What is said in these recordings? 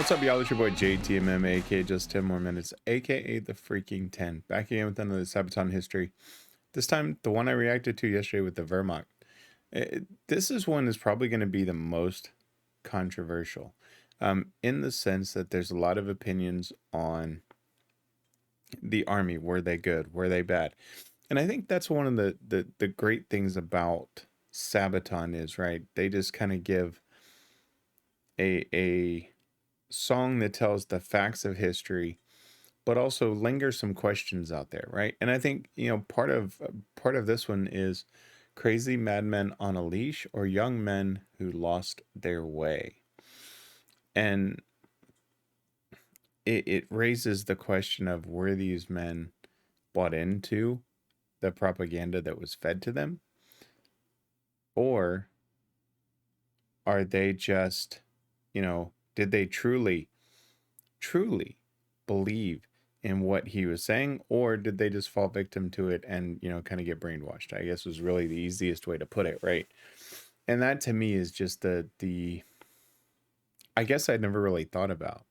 What's up, y'all? It's your boy JTMM, aka Just 10 More Minutes, aka the Freaking 10. Back again with another Sabaton history. This time, the one I reacted to yesterday with the Wehrmacht. This is one is probably going to be the most controversial, in the sense that there's a lot of opinions on the army. Were they good? Were they bad? And I think that's one of the great things about Sabaton is, right? They just kind of give a song that tells the facts of history, but also lingers some questions out there, right? And I think, you know, part of this one is crazy madmen on a leash or young men who lost their way. And it raises the question of, were these men bought into the propaganda that was fed to them? Or are they just, you know, did they truly believe in what he was saying, or did they just fall victim to it and, you know, kind of get brainwashed? I guess was really the easiest way to put it, right? And that to me is just the I guess I'd never really thought about,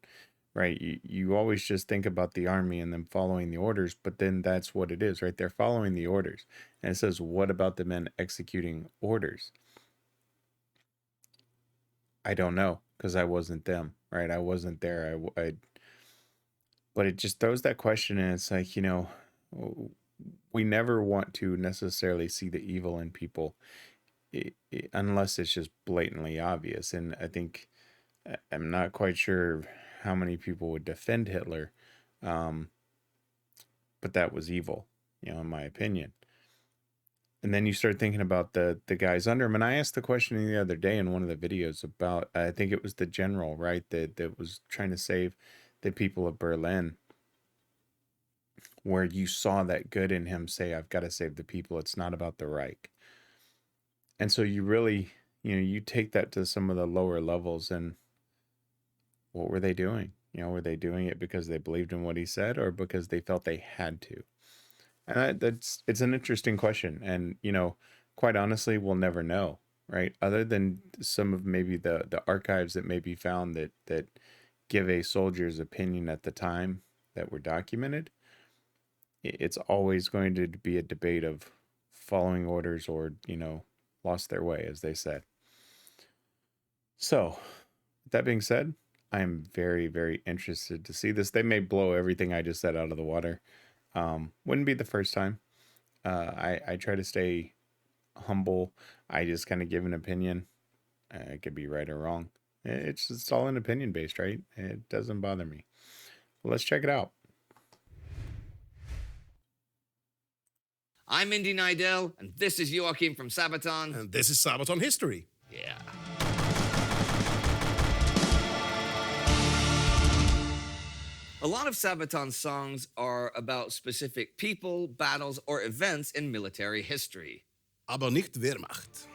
right? You always just think about the army and them following the orders, but then that's what it is, right? They're following the orders. And it says, what about the men executing orders? I don't know, because I wasn't them, right? I wasn't there. But it just throws that question, and it's like, you know, we never want to necessarily see the evil in people unless it's just blatantly obvious. And I think, I'm not quite sure how many people would defend Hitler, but that was evil, you know, in my opinion. And then you start thinking about the guys under him. And I asked the question the other day in one of the videos about, I think it was the general, right, that was trying to save the people of Berlin, where you saw that good in him say, I've got to save the people. It's not about the Reich. And so you really, you know, you take that to some of the lower levels, and what were they doing? You know, were they doing it because they believed in what he said, or because they felt they had to? And it's an interesting question. And, you know, quite honestly, we'll never know, right? Other than some of maybe the archives that may be found that give a soldier's opinion at the time that were documented, it's always going to be a debate of following orders or, you know, lost their way, as they said. So, that being said, I am very, very interested to see this. They may blow everything I just said out of the water. Wouldn't be the first time. I try to stay humble. I just kind of give an opinion. I could be right or wrong. It's all an opinion based, right? It doesn't bother me. Well, let's check it out. I'm Indy Nidell, and this is Joachim from Sabaton. And this is Sabaton History. Yeah. A lot of Sabaton songs are about specific people, battles, or events in military history. Aber nicht Wehrmacht.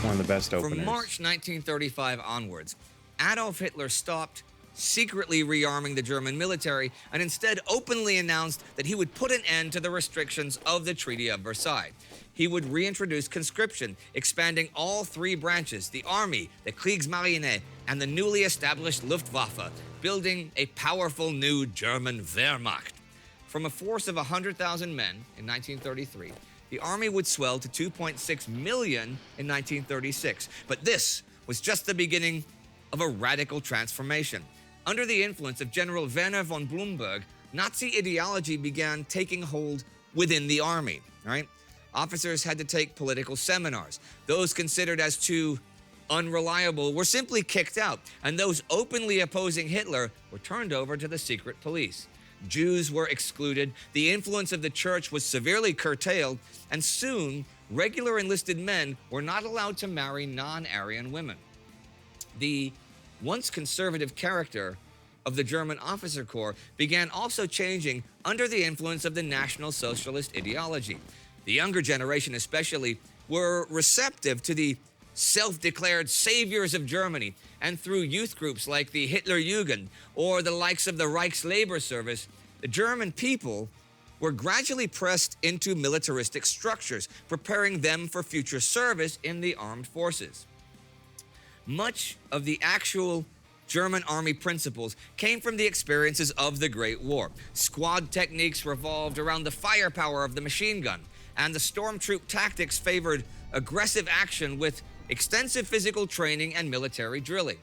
One of the best openers. From March 1935 onwards, Adolf Hitler stopped secretly rearming the German military and instead openly announced that he would put an end to the restrictions of the Treaty of Versailles. He would reintroduce conscription, expanding all three branches, the Army, the Kriegsmarine, and the newly established Luftwaffe, building a powerful new German Wehrmacht. From a force of 100,000 men in 1933, the Army would swell to 2.6 million in 1936. But this was just the beginning of a radical transformation. Under the influence of General Werner von Blumberg, Nazi ideology began taking hold within the Army, right? Officers had to take political seminars. Those considered as too unreliable were simply kicked out, and those openly opposing Hitler were turned over to the secret police. Jews were excluded, the influence of the church was severely curtailed, and soon, regular enlisted men were not allowed to marry non-Aryan women. The once conservative character of the German officer corps began also changing under the influence of the National Socialist ideology. The younger generation especially were receptive to the self-declared saviors of Germany, and through youth groups like the Hitler Jugend or the likes of the Reichslabor Service, the German people were gradually pressed into militaristic structures, preparing them for future service in the armed forces. Much of the actual German army principles came from the experiences of the Great War. Squad techniques revolved around the firepower of the machine gun, and the stormtroop tactics favored aggressive action with extensive physical training and military drilling.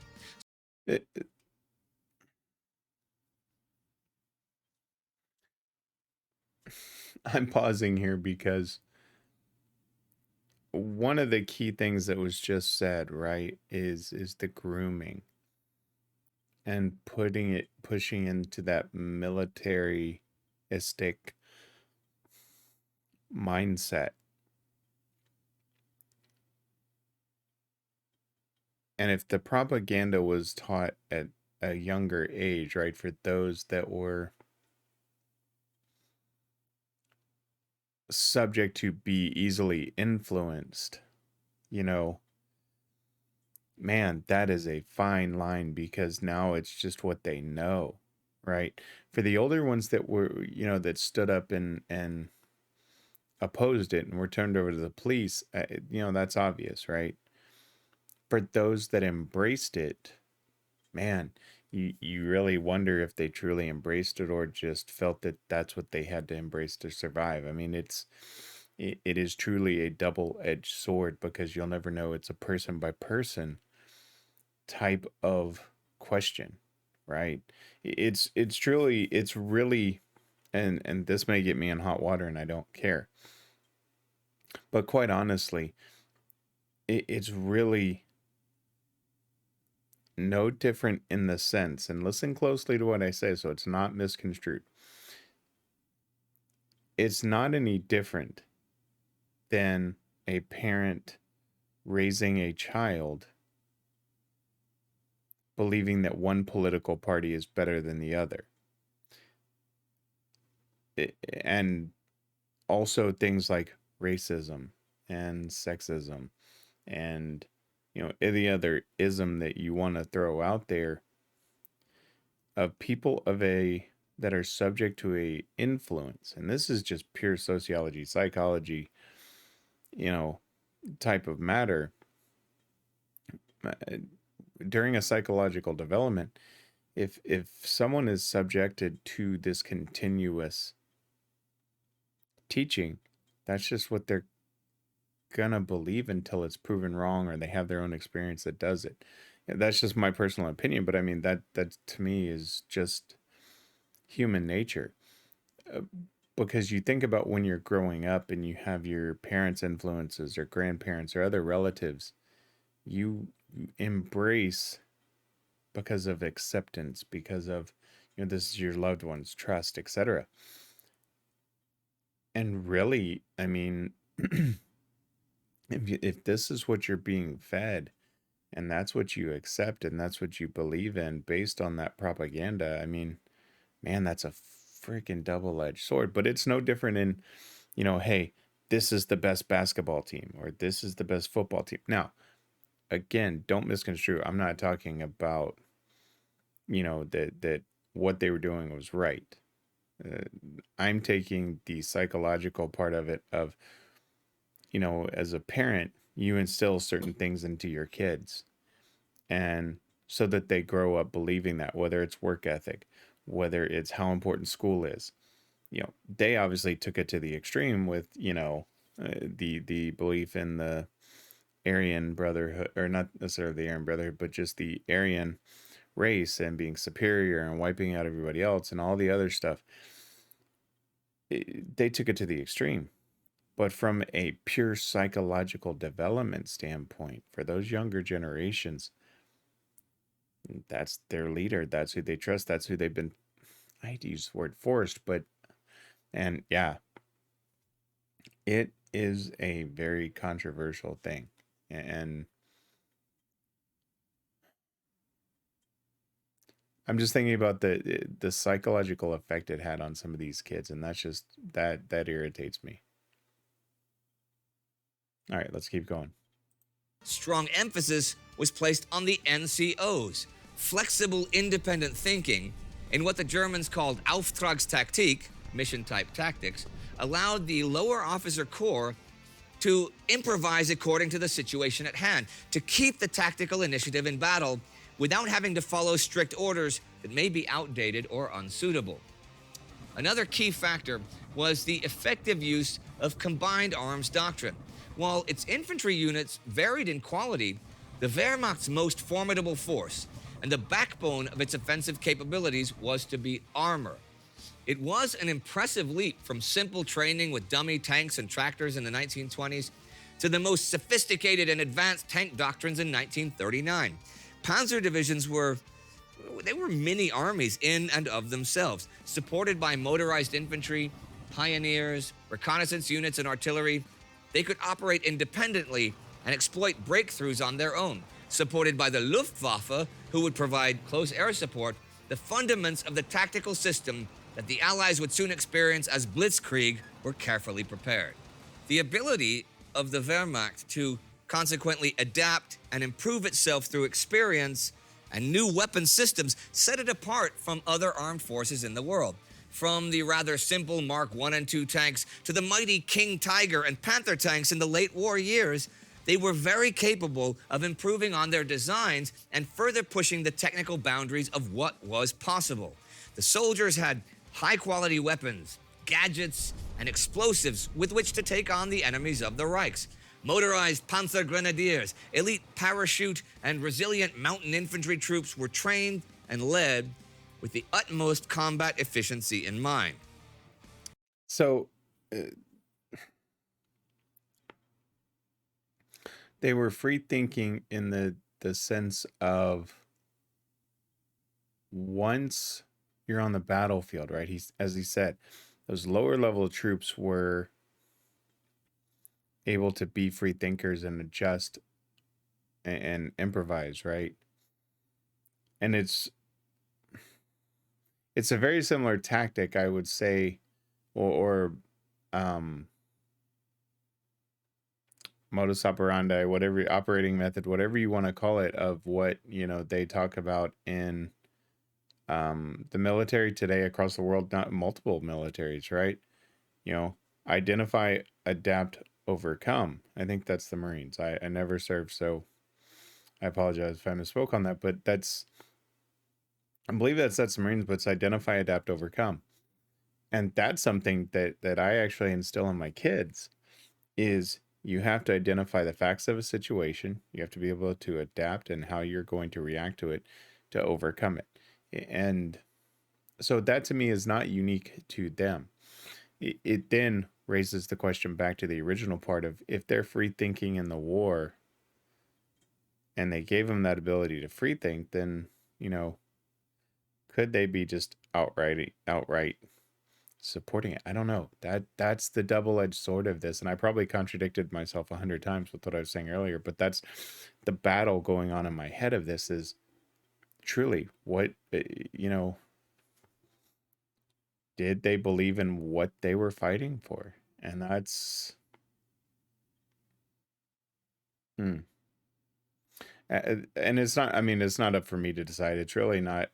I'm pausing here because one of the key things that was just said, right, is the grooming and pushing into that militaristic mindset. And if the propaganda was taught at a younger age, right, for those that were subject to be easily influenced, you know, man, that is a fine line, because now it's just what they know, right? For the older ones that were, you know, that stood up and opposed it and were turned over to the police, you know, that's obvious, right? For those that embraced it, man, you really wonder if they truly embraced it or just felt that that's what they had to embrace to survive. I mean, it is truly a double-edged sword, because you'll never know. It's a person by person type of question, right? It's really, and this may get me in hot water and I don't care, but quite honestly, it's really no different in the sense, and listen closely to what I say so it's not misconstrued. It's not any different than a parent raising a child believing that one political party is better than the other. And also things like racism and sexism and, you know, any other ism that you want to throw out there, of people that are subject to a influence. And this is just pure sociology, psychology, you know, type of matter. During a psychological development, if someone is subjected to this continuous teaching, that's just what they're gonna believe until it's proven wrong or they have their own experience that does it. That's just my personal opinion, but I mean, that to me is just human nature. Because you think about when you're growing up and you have your parents' influences or grandparents or other relatives, you embrace because of acceptance, because of, you know, this is your loved ones, trust, etc. And really, I mean, if this is what you're being fed and that's what you accept and that's what you believe in based on that propaganda, I mean, man, that's a freaking double-edged sword. But it's no different in, you know, hey, this is the best basketball team or this is the best football team. Now, again, don't misconstrue. I'm not talking about, you know, that what they were doing was right. I'm taking the psychological part of it, of, you know, as a parent, you instill certain things into your kids, and so that they grow up believing that, whether it's work ethic, whether it's how important school is. You know, they obviously took it to the extreme with, you know, the belief in the Aryan brotherhood, or not necessarily the Aryan brotherhood, but just the Aryan race and being superior and wiping out everybody else and all the other stuff. They took it to the extreme. But from a pure psychological development standpoint, for those younger generations, that's their leader. That's who they trust. That's who they've been, I hate to use the word forced, but, and yeah, it is a very controversial thing. And I'm just thinking about the psychological effect it had on some of these kids, and that's just, that irritates me. All right, let's keep going. Strong emphasis was placed on the NCOs, flexible independent thinking, in what the Germans called Auftragstaktik, mission-type tactics, allowed the lower officer corps to improvise according to the situation at hand, to keep the tactical initiative in battle without having to follow strict orders that may be outdated or unsuitable. Another key factor was the effective use of combined arms doctrine. While its infantry units varied in quality, the Wehrmacht's most formidable force and the backbone of its offensive capabilities was to be armor. It was an impressive leap from simple training with dummy tanks and tractors in the 1920s to the most sophisticated and advanced tank doctrines in 1939. Panzer divisions were mini armies in and of themselves, supported by motorized infantry, pioneers, reconnaissance units, and artillery. They could operate independently and exploit breakthroughs on their own, supported by the Luftwaffe, who would provide close air support. The fundaments of the tactical system that the Allies would soon experience as Blitzkrieg were carefully prepared. The ability of the Wehrmacht to consequently adapt and improve itself through experience and new weapon systems set it apart from other armed forces in the world. From the rather simple Mark I and II tanks to the mighty King Tiger and Panther tanks in the late war years, they were very capable of improving on their designs and further pushing the technical boundaries of what was possible. The soldiers had high-quality weapons, gadgets, and explosives with which to take on the enemies of the Reichs. Motorized Panzer Grenadiers, elite parachute, and resilient mountain infantry troops were trained and led with the utmost combat efficiency in mind. So they were free thinking in the sense of once you're on the battlefield, right? As he said, those lower level troops were able to be free thinkers and adjust and improvise, right? And it's a very similar tactic, I would say, or modus operandi, whatever operating method, whatever you want to call it, of what, they talk about in the military today across the world, not multiple militaries, right? Identify, adapt, overcome. I think that's the Marines. I never served, so I apologize if I misspoke on that, but I believe that's the Marines, but it's identify, adapt, overcome. And that's something that I actually instill in my kids is you have to identify the facts of a situation. You have to be able to adapt and how you're going to react to it to overcome it. And so that to me is not unique to them. It then raises the question back to the original part of if they're free thinking in the war and they gave them that ability to free think, then, could they be just outright supporting it? I don't know. That's the double-edged sword of this. And I probably contradicted myself 100 times with what I was saying earlier, but that's the battle going on in my head of this is truly what, did they believe in what they were fighting for? And that's, and it's not, it's not up for me to decide. It's really not,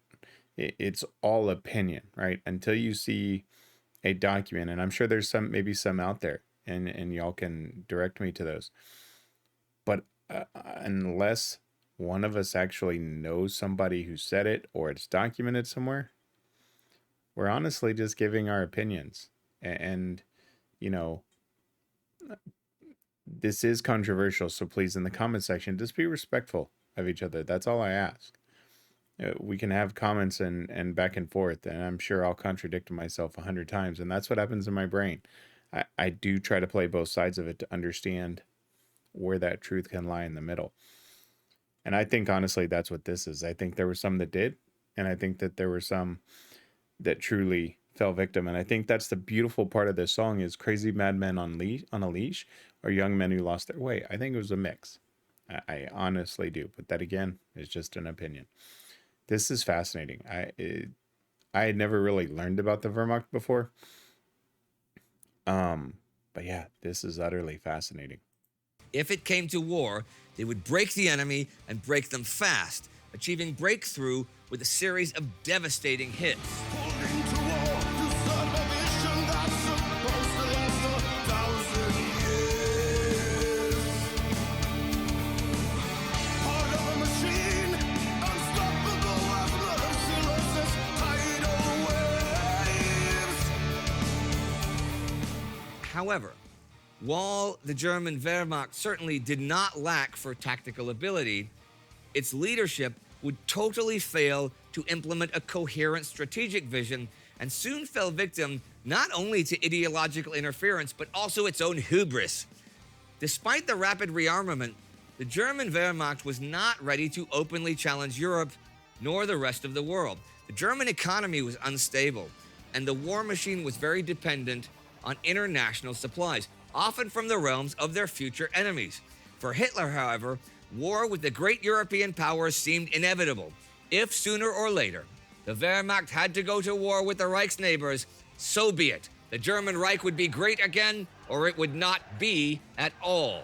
it's all opinion, right? Until you see a document, and I'm sure there's maybe some out there, and y'all can direct me to those. But unless one of us actually knows somebody who said it or it's documented somewhere, we're honestly just giving our opinions. And this is controversial, so please, in the comment section, just be respectful of each other. That's all I ask. We can have comments and back and forth, and I'm sure I'll contradict myself 100 times, and that's what happens in my brain. I do try to play both sides of it to understand where that truth can lie in the middle. And I think, honestly, that's what this is. I think there were some that did, and I think that there were some that truly fell victim. And I think that's the beautiful part of this song is crazy madmen on a leash or young men who lost their way. I think it was a mix. I honestly do. But that, again, is just an opinion. This is fascinating. I had never really learned about the Wehrmacht before. But yeah, this is utterly fascinating. If it came to war, they would break the enemy and break them fast, achieving breakthrough with a series of devastating hits. However, while the German Wehrmacht certainly did not lack for tactical ability, its leadership would totally fail to implement a coherent strategic vision and soon fell victim not only to ideological interference but also its own hubris. Despite the rapid rearmament, the German Wehrmacht was not ready to openly challenge Europe nor the rest of the world. The German economy was unstable, and the war machine was very dependent on international supplies, often from the realms of their future enemies. For Hitler, however, war with the great European powers seemed inevitable. If sooner or later the Wehrmacht had to go to war with the Reich's neighbors, so be it. The German Reich would be great again, or it would not be at all.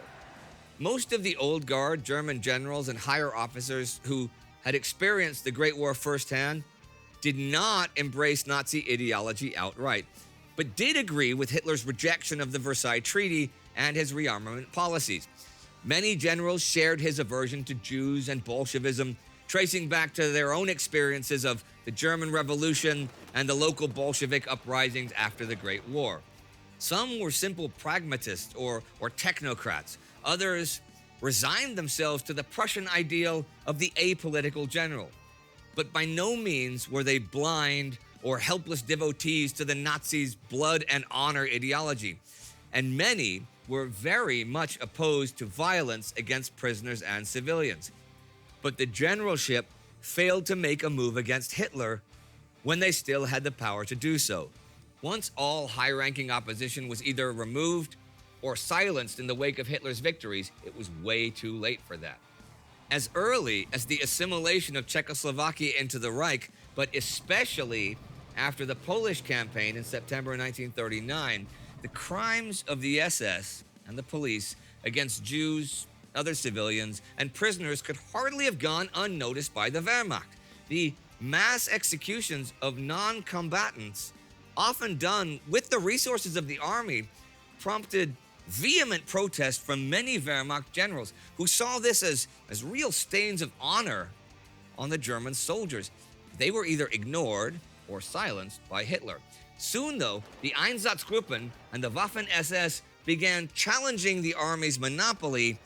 Most of the old guard German generals and higher officers who had experienced the Great War firsthand did not embrace Nazi ideology outright, but did agree with Hitler's rejection of the Versailles Treaty and his rearmament policies. Many generals shared his aversion to Jews and Bolshevism, tracing back to their own experiences of the German Revolution and the local Bolshevik uprisings after the Great War. Some were simple pragmatists or technocrats. Others resigned themselves to the Prussian ideal of the apolitical general. But by no means were they blind or helpless devotees to the Nazis' blood and honor ideology. And many were very much opposed to violence against prisoners and civilians. But the generalship failed to make a move against Hitler when they still had the power to do so. Once all high-ranking opposition was either removed or silenced in the wake of Hitler's victories, it was way too late for that. As early as the assimilation of Czechoslovakia into the Reich, but especially after the Polish campaign in September 1939, the crimes of the SS and the police against Jews, other civilians, and prisoners could hardly have gone unnoticed by the Wehrmacht. The mass executions of non-combatants, often done with the resources of the army, prompted vehement protest from many Wehrmacht generals who saw this as real stains of honor on the German soldiers. They were either ignored or silenced by Hitler. Soon, though, the Einsatzgruppen and the Waffen-SS began challenging the army's monopoly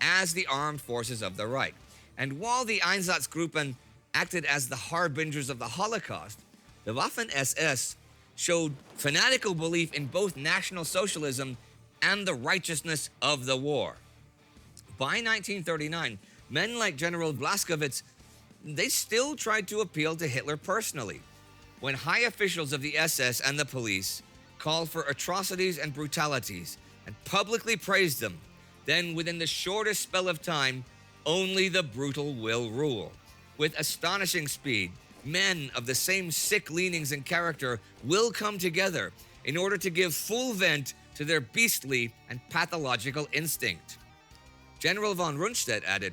as the armed forces of the Reich. And while the Einsatzgruppen acted as the harbingers of the Holocaust, the Waffen-SS showed fanatical belief in both National Socialism and the righteousness of the war. By 1939, men like General Blaskowitz, they still tried to appeal to Hitler personally. When high officials of the SS and the police called for atrocities and brutalities and publicly praised them, then within the shortest spell of time, only the brutal will rule. With astonishing speed, men of the same sick leanings and character will come together in order to give full vent to their beastly and pathological instinct. General von Rundstedt added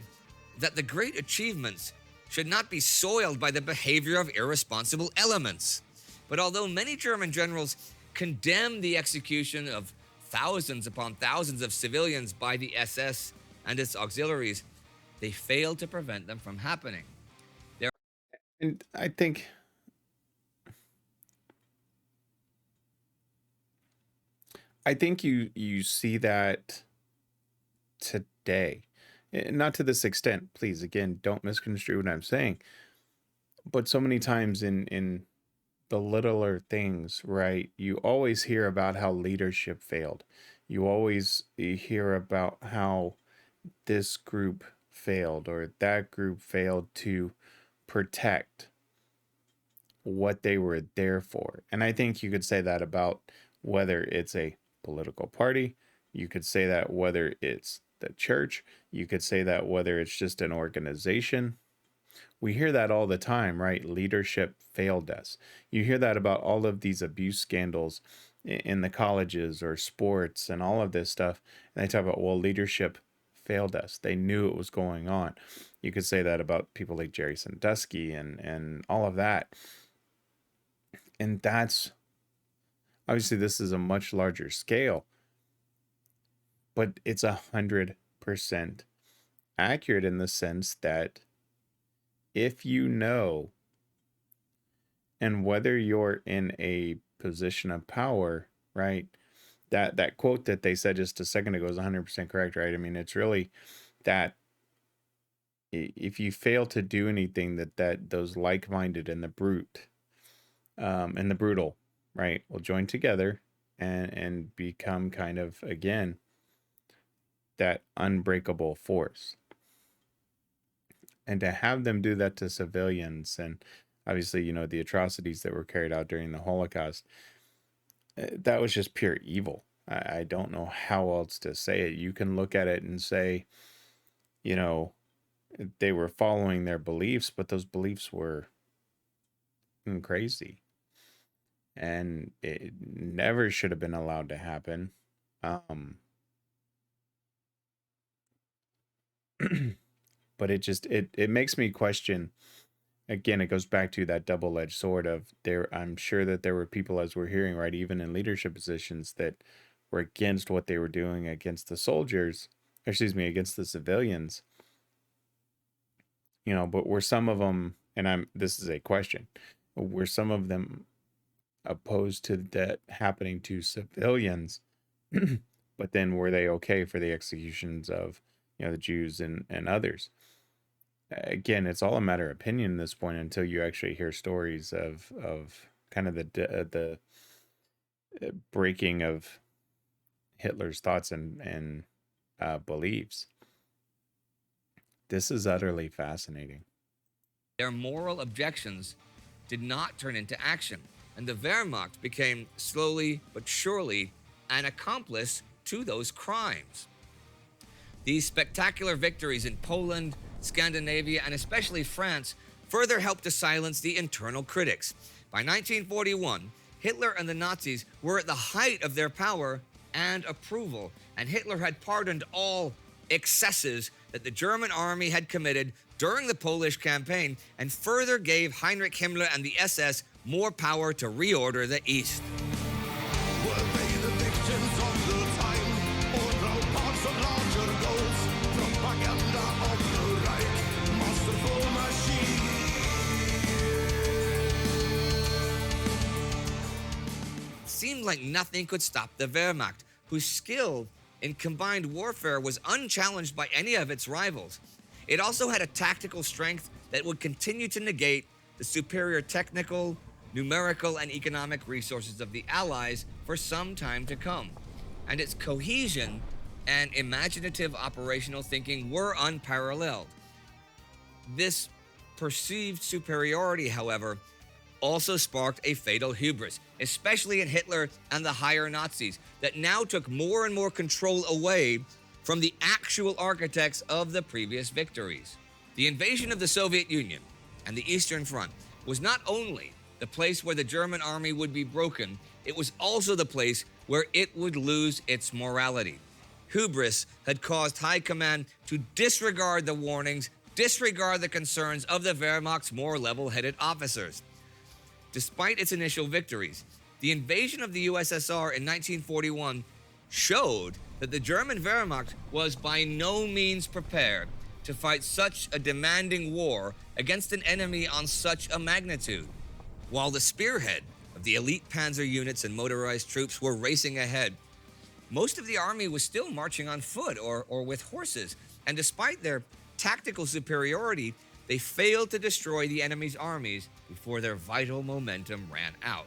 that the great achievements should not be soiled by the behavior of irresponsible elements. But although many German generals condemned the execution of thousands upon thousands of civilians by the SS and its auxiliaries, they failed to prevent them from happening. And I think you see that today. Not to this extent, please, again, don't misconstrue what I'm saying. But so many times in the littler things, right? You always hear about how leadership failed. You always hear about how this group failed or that group failed to protect what they were there for. And I think you could say that about whether it's a political party, you could say that whether it's the church, you could say that whether it's just an organization. We hear that all the time, right? Leadership failed us. You hear that about all of these abuse scandals in the colleges or sports and all of this stuff. And they talk about, well, leadership failed us. They knew it was going on. You could say that about people like Jerry Sandusky and all of that. And that's, obviously this is a much larger scale, but it's 100% accurate in the sense that if you know, and whether you're in a position of power, right, that quote that they said just a second ago is 100% correct, right? I mean, it's really that if you fail to do anything, that those like-minded and the brute and the brutal, right, will join together and become kind of, again, that unbreakable force. And to have them do that to civilians, and obviously, you know, the atrocities that were carried out during the Holocaust, that was just pure evil. I don't know how else to say it. You can look at it and say, you know, they were following their beliefs, but those beliefs were crazy. And it never should have been allowed to happen. But it makes me question. Again, it goes back to that double-edged sword of there. I'm sure that there were people, as we're hearing, right, even in leadership positions, that were against what they were doing against the soldiers, against the civilians. You know, but were some of them, and this is a question, were some of them opposed to that happening to civilians, but then were they okay for the executions of, you know, the Jews and others? Again, it's all a matter of opinion at this point until you actually hear stories of kind of the breaking of Hitler's thoughts and beliefs. This is utterly fascinating. Their moral objections did not turn into action, and the Wehrmacht became slowly but surely an accomplice to those crimes. These spectacular victories in Poland, Scandinavia, and especially France further helped to silence the internal critics. By 1941, Hitler and the Nazis were at the height of their power and approval, and Hitler had pardoned all excesses that the German army had committed during the Polish campaign, and further gave Heinrich Himmler and the SS more power to reorder the East. Were they the victims of the time, or grow parts of larger goals? Propaganda of the Reich, masterful machine. It seemed like nothing could stop the Wehrmacht, whose skill in combined warfare was unchallenged by any of its rivals. It also had a tactical strength that would continue to negate the superior technical, numerical, and economic resources of the Allies for some time to come. And its cohesion and imaginative operational thinking were unparalleled. This perceived superiority, however, also sparked a fatal hubris, especially in Hitler and the higher Nazis, that now took more and more control away from the actual architects of the previous victories. The invasion of the Soviet Union and the Eastern Front was not only the place where the German army would be broken, it was also the place where it would lose its morality. Hubris had caused High Command to disregard the warnings, disregard the concerns of the Wehrmacht's more level-headed officers. Despite its initial victories, the invasion of the USSR in 1941 showed that the German Wehrmacht was by no means prepared to fight such a demanding war against an enemy on such a magnitude. While the spearhead of the elite panzer units and motorized troops were racing ahead, most of the army was still marching on foot or with horses, and despite their tactical superiority, they failed to destroy the enemy's armies before their vital momentum ran out.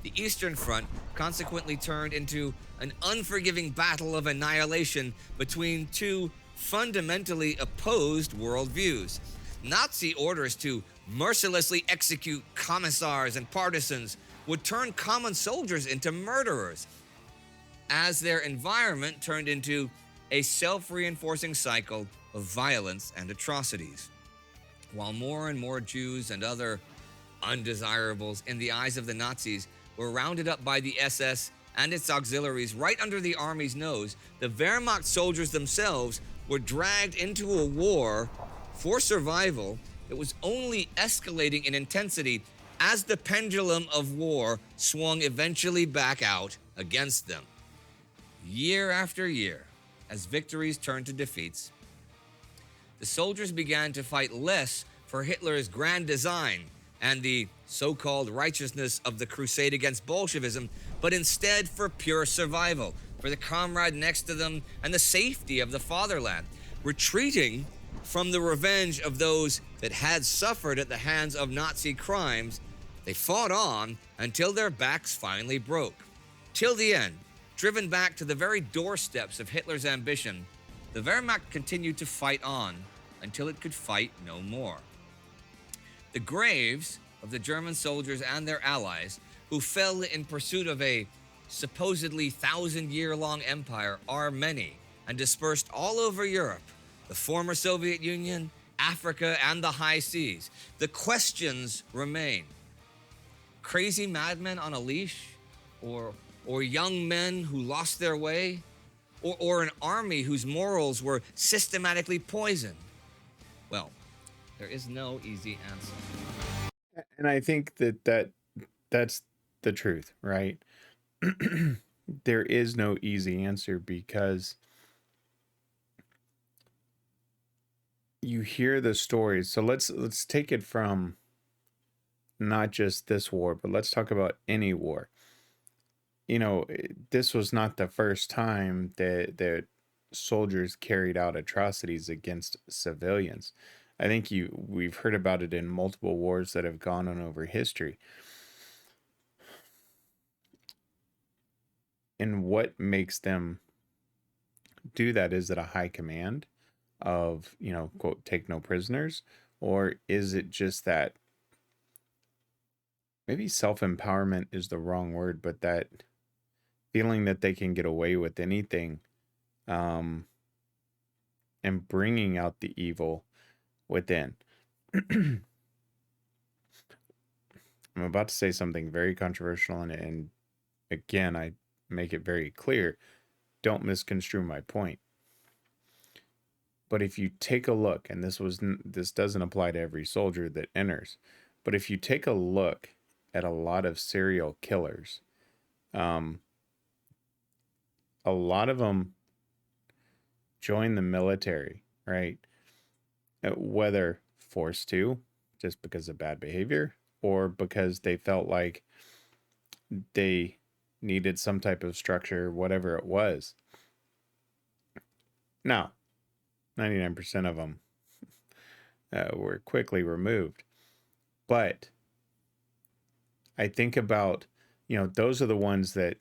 The Eastern Front consequently turned into an unforgiving battle of annihilation between two fundamentally opposed worldviews. Nazi orders to mercilessly execute commissars and partisans would turn common soldiers into murderers, as their environment turned into a self-reinforcing cycle of violence and atrocities. While more and more Jews and other undesirables in the eyes of the Nazis were rounded up by the SS and its auxiliaries right under the army's nose, the Wehrmacht soldiers themselves were dragged into a war for survival that was only escalating in intensity as the pendulum of war swung eventually back out against them. Year after year, as victories turned to defeats, the soldiers began to fight less for Hitler's grand design and the so-called righteousness of the crusade against Bolshevism, but instead for pure survival, for the comrade next to them, and the safety of the fatherland, retreating from the revenge of those that had suffered at the hands of Nazi crimes. They fought on until their backs finally broke. Till the end, driven back to the very doorsteps of Hitler's ambition, the Wehrmacht continued to fight on until it could fight no more. The graves of the German soldiers and their allies who fell in pursuit of a supposedly 1,000-year-long empire are many and dispersed all over Europe, the former Soviet Union, Africa, and the high seas. The questions remain. Crazy madmen on a leash? Or young men who lost their way? Or an army whose morals were systematically poisoned? Well, there is no easy answer. And I think that's the truth, right? There is no easy answer, because you hear the stories. So let's take it from not just this war, but let's talk about any war. You know, this was not the first time that soldiers carried out atrocities against civilians. I think we've heard about it in multiple wars that have gone on over history. And what makes them do that? Is it a high command of, quote, take no prisoners? Or is it just that maybe self-empowerment is the wrong word, but that feeling that they can get away with anything, and bringing out the evil within? I'm about to say something very controversial, and again, I make it very clear, don't misconstrue my point. But if you take a look, and this doesn't apply to every soldier that enters, but if you take a look at a lot of serial killers, a lot of them join the military, right? Whether forced to, just because of bad behavior, or because they felt like they needed some type of structure, whatever it was. Now, 99% of them were quickly removed. But I think about, those are the ones that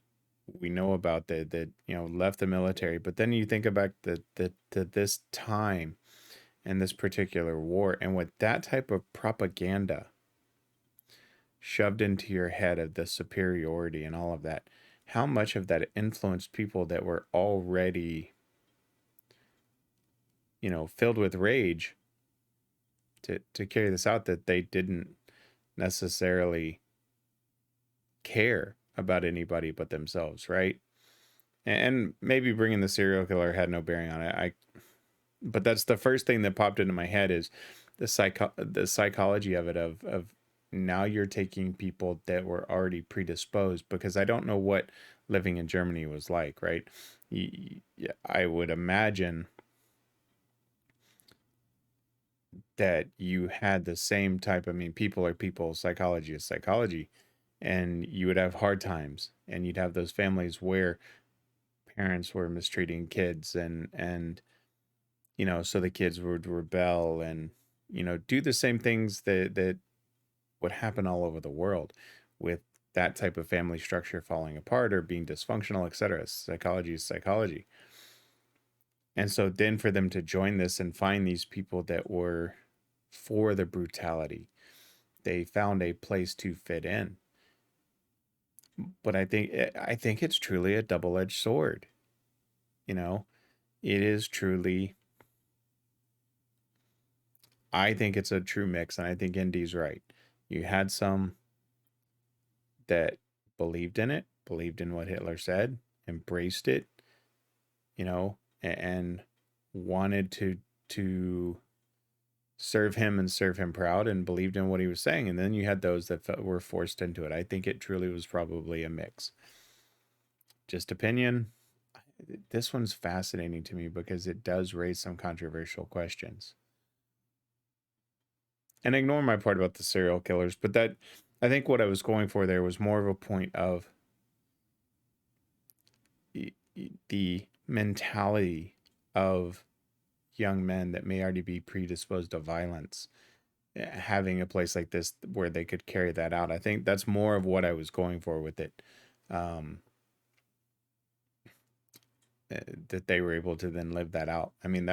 we know about that left the military. But then you think about this time and this particular war, and with that type of propaganda shoved into your head of the superiority and all of that, how much of that influenced people that were already, filled with rage to carry this out, that they didn't necessarily care about anybody but themselves, right? And maybe bringing the serial killer had no bearing on it. But that's the first thing that popped into my head, is the psychology of it, of now you're taking people that were already predisposed, because I don't know what living in Germany was like, right? I would imagine that you had the same type, people are people, psychology is psychology, and you would have hard times, and you'd have those families where parents were mistreating kids, and so the kids would rebel and do the same things that would happen all over the world with that type of family structure falling apart or being dysfunctional, etc. Psychology is psychology. And so then for them to join this and find these people that were for the brutality, they found a place to fit in. But I think it's truly a double-edged sword. It is truly, I think it's a true mix, and I think Indy's right. You had some that believed in it, believed in what Hitler said, embraced it, and wanted to serve him and serve him proud, and believed in what he was saying. And then you had those that were forced into it. I think it truly was probably a mix. Just opinion. This one's fascinating to me because it does raise some controversial questions. and ignore my part about the serial killers, but that, I think what I was going for there was more of a point of the mentality of young men that may already be predisposed to violence, having a place like this where they could carry that out. I think that's more of what I was going for with it. That they were able to then live that out. I mean,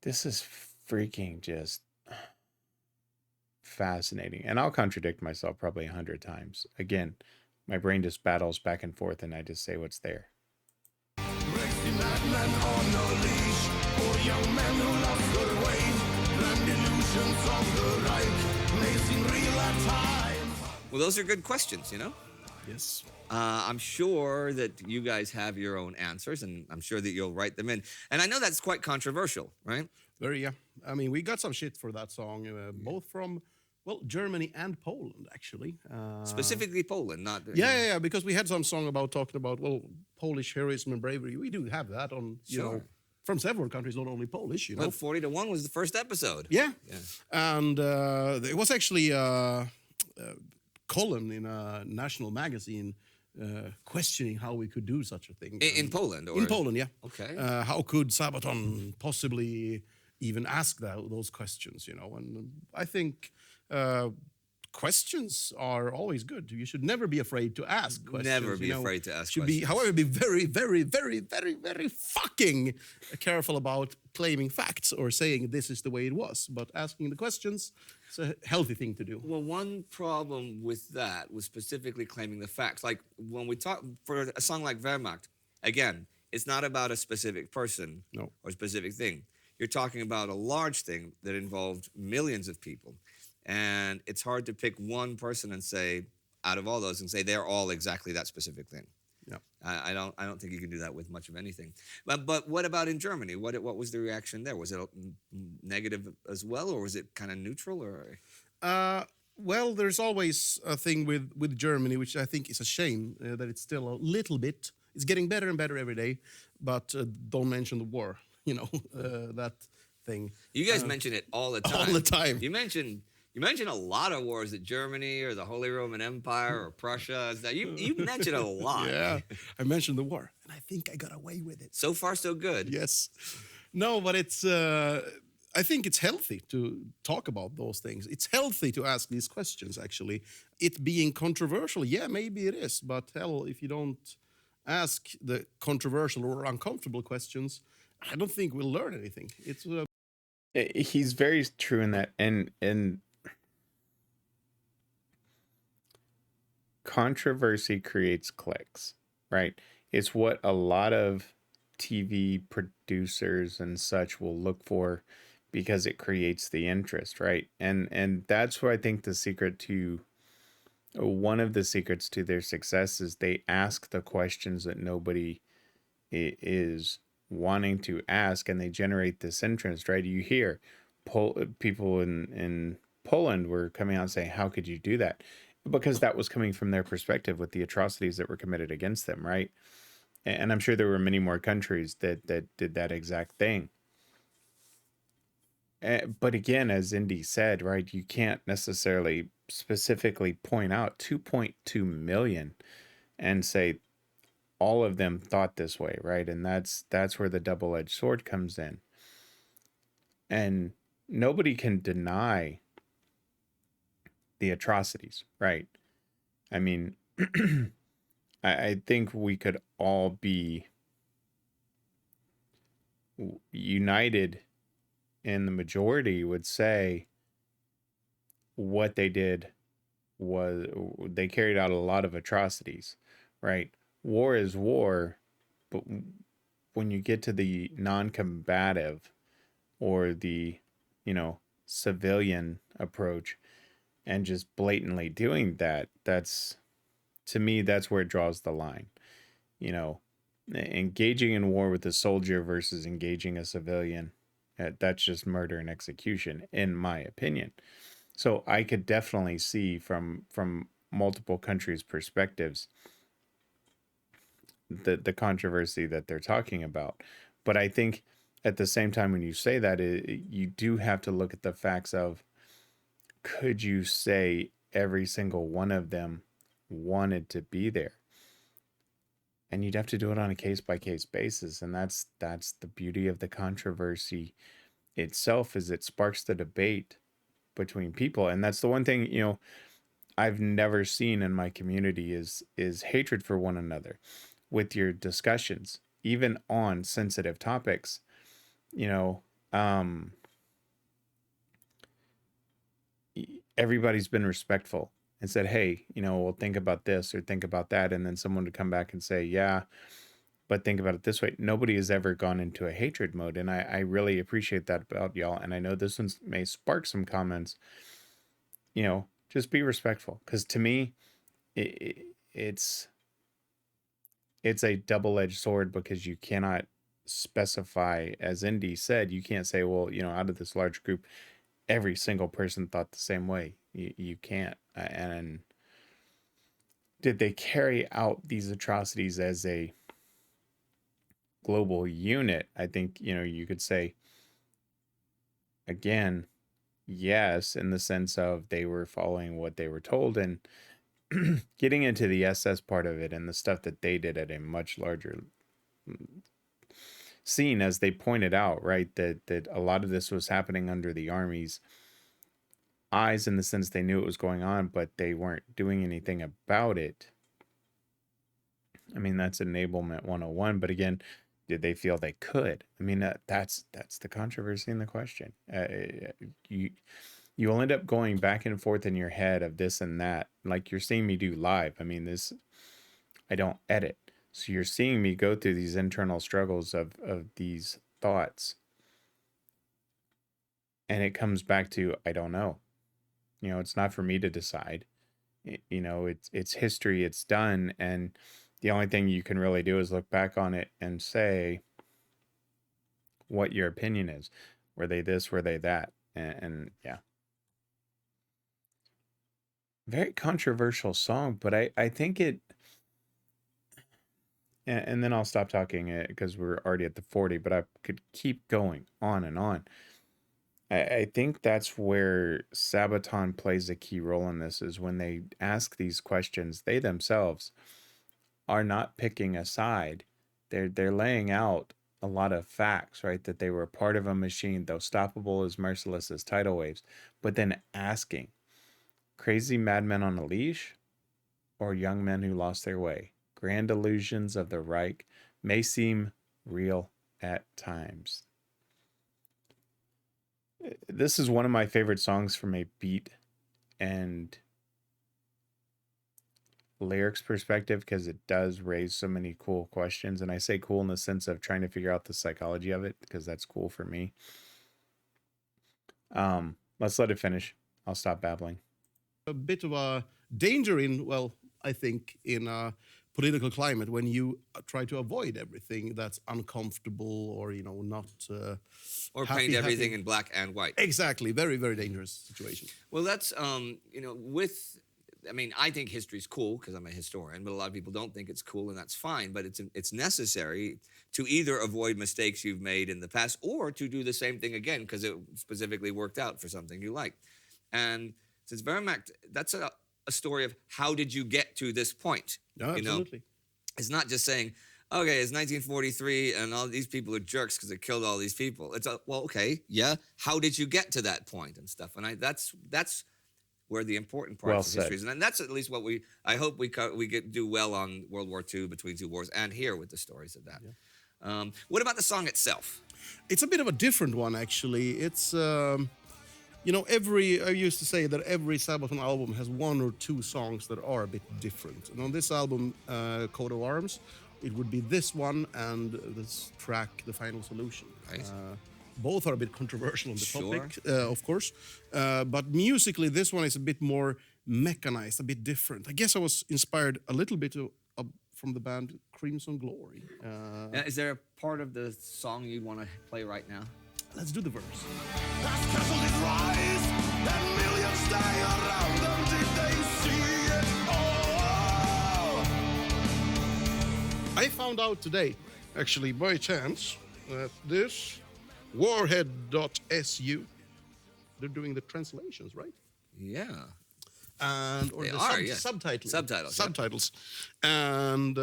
this is freaking just fascinating. And I'll contradict myself probably 100 times. Again, my brain just battles back and forth and I just say what's there. Racing madmen on a leash for young men who lost their way. Grand illusions of the Reich, blazing real at times. Well, those are good questions, you know? Yes. I'm sure that you guys have your own answers, and I'm sure that you'll write them in. And I know that's quite controversial, right? Very, yeah. I mean, we got some shit for that song, both from, well, Germany and Poland, actually. Specifically Poland, not... Yeah, because we had some song about talking about, well, Polish heroism and bravery. We do have that on, you know, from several countries, not only Polish, you know. But 40 to 1 was the first episode. Yeah. And it was actually a column in a national magazine questioning how we could do such a thing. In Poland? Or? In Poland, yeah. Okay. How could Sabaton possibly even ask those questions, you know? And I think questions are always good. You should never be afraid to ask questions. Never be afraid to ask should questions. However, be very, very, very, very, very fucking careful about claiming facts or saying this is the way it was. But asking the questions, it's a healthy thing to do. Well, one problem with that was specifically claiming the facts. Like when we talk for a song like Wehrmacht, again, it's not about a specific person or a specific thing. You're talking about a large thing that involved millions of people. And it's hard to pick one person and say, out of all those, and say they're all exactly that specific thing. Yeah. I don't think you can do that with much of anything. But what about in Germany? What was the reaction there? Was it negative as well, or was it kind of neutral? Or well, there's always a thing with Germany, which I think is a shame that it's still a little bit. It's getting better and better every day, but don't mention the war. You know that thing. You guys mention it all the time. All the time. You mention a lot of wars that Germany or the Holy Roman Empire or Prussia. You mention it a lot. Yeah, I mentioned the war, and I think I got away with it. So far, so good. Yes. No, but it's. I think it's healthy to talk about those things. It's healthy to ask these questions, actually. It being controversial, yeah, maybe it is. But hell, if you don't ask the controversial or uncomfortable questions, I don't think we'll learn anything. It's. He's very true in that, and controversy creates clicks, right? It's what a lot of TV producers and such will look for because it creates the interest, right? And that's where I think the secret to one of the secrets to their success is they ask the questions that nobody is wanting to ask, and they generate this interest, right? You hear people in Poland were coming out saying, how could you do that? Because that was coming from their perspective with the atrocities that were committed against them, right? And I'm sure there were many more countries that did that exact thing. But again, as Indy said, right, you can't necessarily specifically point out 2.2 million and say all of them thought this way, right? And that's where the double-edged sword comes in. And nobody can deny the atrocities, right? I mean, I think we could all be united, and the majority would say what they did was they carried out a lot of atrocities, right? War is war, but when you get to the non-combative or the, civilian approach and just blatantly doing that, that's, to me, that's where it draws the line. Engaging in war with a soldier versus engaging a civilian, that's just murder and execution, in my opinion. So I could definitely see from multiple countries' perspectives the controversy that they're talking about. But I think at the same time, when you say that, you do have to look at the facts of, could you say every single one of them wanted to be there? And you'd have to do it on a case-by-case basis. And that's the beauty of the controversy itself, is it sparks the debate between people. And that's the one thing, I've never seen in my community is hatred for one another with your discussions, even on sensitive topics. Everybody's been respectful and said, hey, well, think about this or think about that. And then someone would come back and say, yeah, but think about it this way. Nobody has ever gone into a hatred mode. And I really appreciate that about y'all. And I know this one may spark some comments, just be respectful. Because to me, it's a double-edged sword, because you cannot specify, as Indy said, you can't say, well, out of this large group, every single person thought the same way. You can't. And did they carry out these atrocities as a global unit? I think, you could say, again, yes, in the sense of they were following what they were told, and getting into the SS part of it and the stuff that they did at a much larger scene, as they pointed out, right, that a lot of this was happening under the Army's eyes, in the sense they knew it was going on, but they weren't doing anything about it. I mean, that's enablement 101. But again, did they feel they could? I mean, that's the controversy in the question. You'll end up going back and forth in your head of this and that, like you're seeing me do live. I mean, I don't edit, so you're seeing me go through these internal struggles of these thoughts, and it comes back to, I don't know. It's not for me to decide. It's history, it's done, and the only thing you can really do is look back on it and say what your opinion is. Were they this? Were they that? And yeah. Very controversial song, but I think it... And then I'll stop talking, because we're already at the 40, but I could keep going on and on. I think that's where Sabaton plays a key role in this, is when they ask these questions, they themselves are not picking a side. They're laying out a lot of facts, right? That they were part of a machine, though stoppable, as merciless as tidal waves. But then asking, crazy madmen on a leash, or young men who lost their way? Grand illusions of the Reich may seem real at times. This is one of my favorite songs from a beat and lyrics perspective, because it does raise so many cool questions. And I say cool in the sense of trying to figure out the psychology of it, because that's cool for me. Let's let it finish. I'll stop babbling. A bit of a danger in, I think, in a political climate, when you try to avoid everything that's uncomfortable, or not or paint everything in black and white. Exactly. Very, very dangerous situation. Well, that's I think history's cool because I'm a historian, but a lot of people don't think it's cool, and that's fine. But it's necessary to either avoid mistakes you've made in the past, or to do the same thing again because it specifically worked out for something you like. And since Wehrmacht, that's a story of how did you get to this point? Yeah, absolutely. It's not just saying, okay, it's 1943 and all these people are jerks because they killed all these people. It's okay, yeah. How did you get to that point and stuff? And that's where the important parts of history is. And that's at least what I hope we do well on World War II, between two wars, and here with the stories of that. Yeah. What about the song itself? It's a bit of a different one, actually. It's... I used to say that every Sabaton album has one or two songs that are a bit different. And on this album, Coat of Arms, it would be this one and this track, The Final Solution. Right. Both are a bit controversial on the topic, of course. But musically, this one is a bit more mechanized, a bit different. I guess I was inspired a little bit from the band Crimson Glory. Is there a part of the song you want to play right now? Let's do the verse. As casualties rise and millions die around them, did they see it all? I found out today, actually by chance, that this warhead.su. They're doing the translations, right? Yeah. And or They the are, yes. subtitles. Subtitles, yeah. Subtitles. And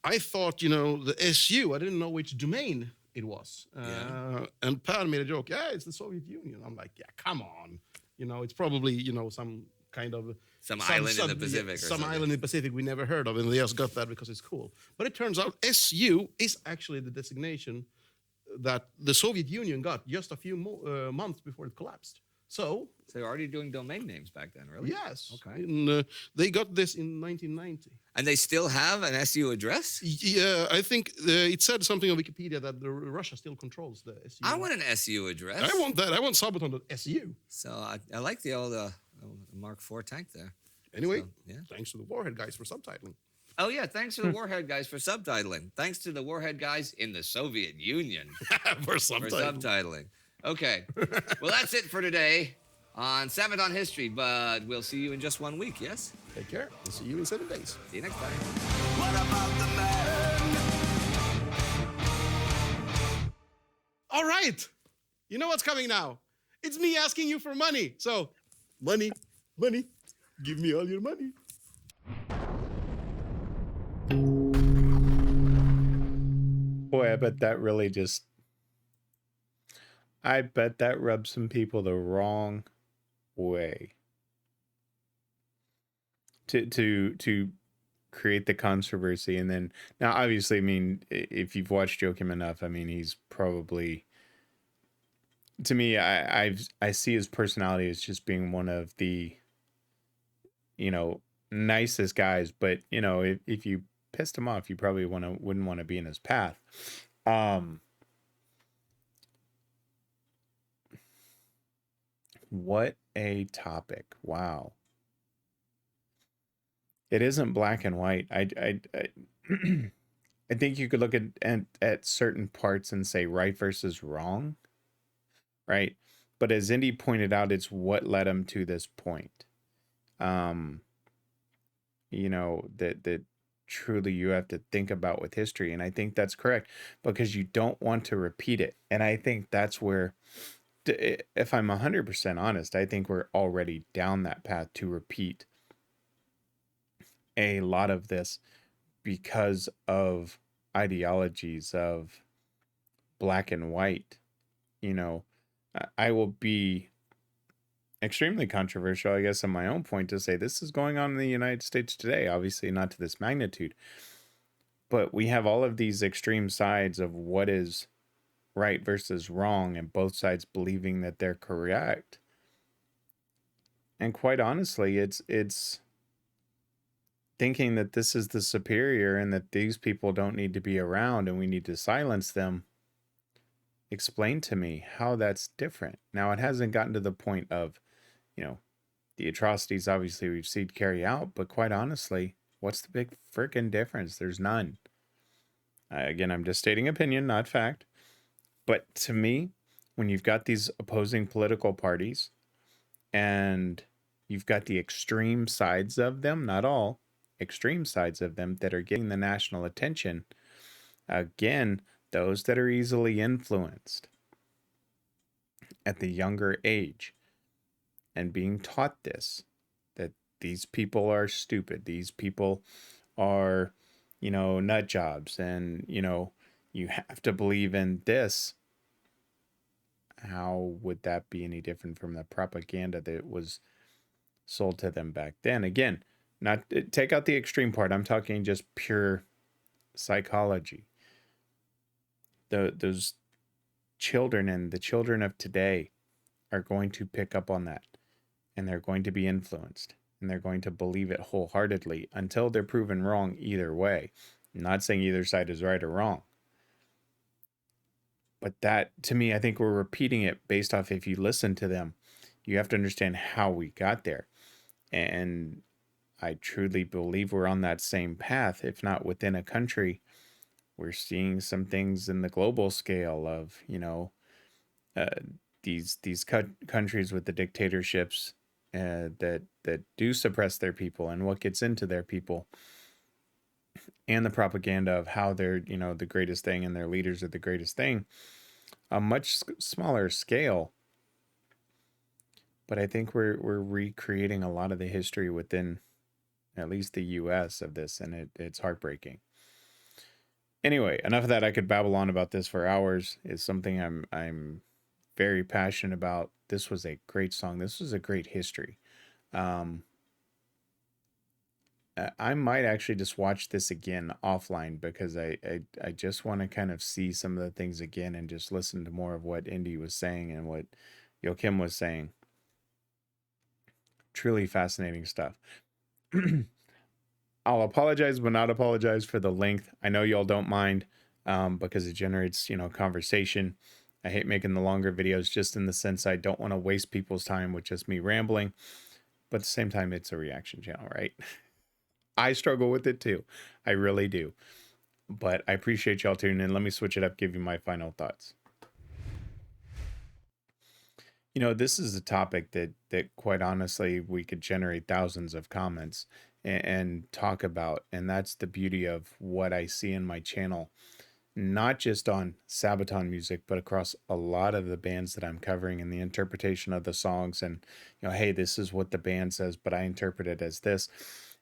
I thought, the SU, I didn't know which domain it was. And Per made a joke, yeah, it's the Soviet Union. I'm like, yeah, come on. It's probably, some kind of... Some island in the Pacific or some something. island in the Pacific we never heard of, and they just got that because it's cool. But it turns out SU is actually the designation that the Soviet Union got just a few months before it collapsed. So they're already doing domain names back then, really? yes. Okay. They got this in 1990. And they still have an SU address? Yeah, I think it said something on Wikipedia that Russia still controls the SU. I want an SU address. I want that. I want Sabaton.su. So I like the old Mark IV tank there. Anyway, So, yeah. thanks to the Warhead guys for subtitling. Oh, yeah, thanks to the Warhead guys for subtitling. Thanks to the Warhead guys in the Soviet Union for for subtitling. subtitling. Okay. Well, that's it for today on Sabaton History, but we'll see you in just 1 week, yes? Take care. We'll see you in 7 days. See you next time. What about the man? All right. You know what's coming now? It's me asking you for money. So, money. Give me all your money. Boy, I bet that really just... I bet that rubs some people the wrong way. To create the controversy, and then... Now, obviously, I mean, if you've watched Joachim enough, I mean, he's probably... To me, I see his personality as just being one of the, nicest guys. But, if you pissed him off, you probably wouldn't want to be in his path. What a topic. Wow. It isn't black and white. I think you could look at certain parts and say right versus wrong. Right. But as Indy pointed out, it's what led him to this point. That truly you have to think about with history. And I think that's correct because you don't want to repeat it. And I think that's where, if I'm 100% honest, I think we're already down that path to repeat a lot of this because of ideologies of black and white. I will be extremely controversial, I guess, on my own point to say this is going on in the United States today. Obviously not to this magnitude, but we have all of these extreme sides of what is right versus wrong, and both sides believing that they're correct. And quite honestly, it's thinking that this is the superior and that these people don't need to be around and we need to silence them. Explain to me how that's different. Now, it hasn't gotten to the point of, the atrocities obviously we've seen carry out, but quite honestly, what's the big freaking difference? There's none. Again, I'm just stating opinion, not fact. But to me, when you've got these opposing political parties and you've got the extreme sides of them, not all, extreme sides of them that are getting the national attention, again, those that are easily influenced at the younger age and being taught this, that these people are stupid, these people are, nut jobs, and, you have to believe in this. How would that be any different from the propaganda that was sold to them back then? Again, not take out the extreme part. I'm talking just pure psychology. Those children and the children of today are going to pick up on that, and they're going to be influenced, and they're going to believe it wholeheartedly until they're proven wrong either way. I'm not saying either side is right or wrong. But that, to me, I think we're repeating it based off, if you listen to them, you have to understand how we got there. And I truly believe we're on that same path, if not within a country. We're seeing some things in the global scale of, these countries with the dictatorships that do suppress their people and what gets into their people, and the propaganda of how they're, the greatest thing and their leaders are the greatest thing. a much smaller scale. But I think we're recreating a lot of the history within at least the US of this, and it's heartbreaking. Anyway, enough of that. I could babble on about this for hours. It's something I'm very passionate about. This was a great song. This was a great history. I might actually just watch this again offline because I just want to kind of see some of the things again and just listen to more of what Indy was saying and what Joachim was saying. Truly fascinating stuff. I'll apologize, but not apologize for the length. I know y'all don't mind because it generates, conversation. I hate making the longer videos just in the sense I don't want to waste people's time with just me rambling. But at the same time, it's a reaction channel, right? I struggle with it too. I really do. But I appreciate y'all tuning in. Let me switch it up, give you my final thoughts. This is a topic that quite honestly, we could generate thousands of comments and talk about. And that's the beauty of what I see in my channel, not just on Sabaton music, but across a lot of the bands that I'm covering and the interpretation of the songs. And, hey, this is what the band says, but I interpret it as this.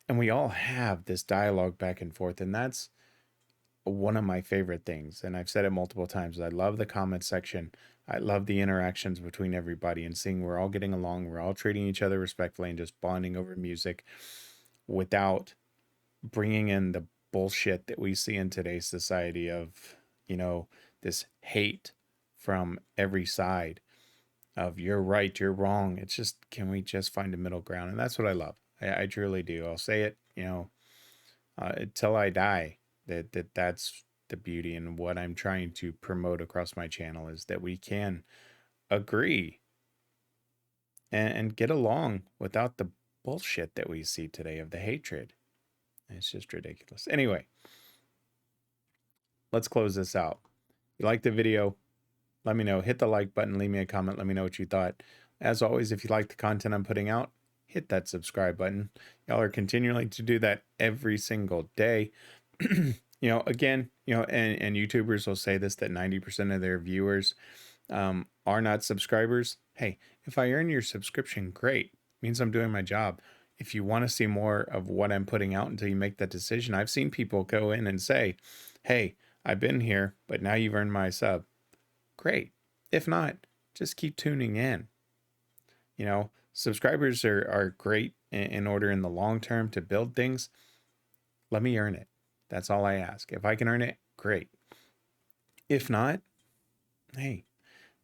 And we all have this dialogue back and forth. And that's one of my favorite things. And I've said it multiple times. I love the comment section. I love the interactions between everybody and seeing we're all getting along. We're all treating each other respectfully and just bonding over music without bringing in the bullshit that we see in today's society of, this hate from every side of you're right, you're wrong. It's just, can we just find a middle ground? And that's what I love. I truly do. I'll say it, until I die, that's the beauty and what I'm trying to promote across my channel is that we can agree and get along without the bullshit that we see today of the hatred. It's just ridiculous. Anyway, let's close this out. If you like the video, let me know. Hit the like button, leave me a comment, let me know what you thought. As always, if you like the content I'm putting out, hit that subscribe button. Y'all are continuing to do that every single day. Again, and YouTubers will say this, that 90% of their viewers are not subscribers. Hey, if I earn your subscription, great. Means I'm doing my job. If you want to see more of what I'm putting out until you make that decision, I've seen people go in and say, hey, I've been here, but now you've earned my sub. Great. If not, just keep tuning in. Subscribers are great in order in the long term to build things. Let me earn it. That's all I ask. If I can earn it, great. If not, hey,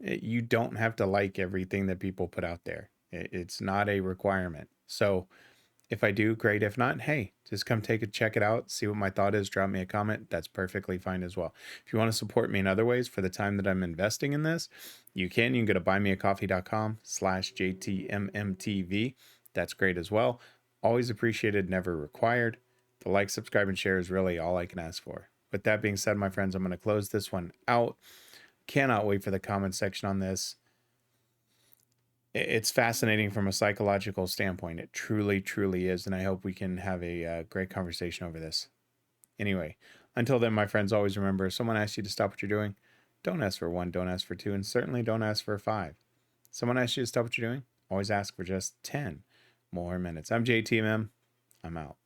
you don't have to like everything that people put out there. It's not a requirement. So if I do, great. If not, hey, just come check it out. See what my thought is. Drop me a comment. That's perfectly fine as well. If you want to support me in other ways for the time that I'm investing in this, you can go to buymeacoffee.com/JTMMTV. That's great as well. Always appreciated, never required. The like, subscribe, and share is really all I can ask for. With that being said, my friends, I'm going to close this one out. Cannot wait for the comment section on this. It's fascinating from a psychological standpoint. It truly, truly is. And I hope we can have a great conversation over this. Anyway, until then, my friends, always remember, if someone asks you to stop what you're doing, don't ask for 1, don't ask for 2, and certainly don't ask for 5. Someone asks you to stop what you're doing, always ask for just 10 more minutes. I'm JTMM. I'm out.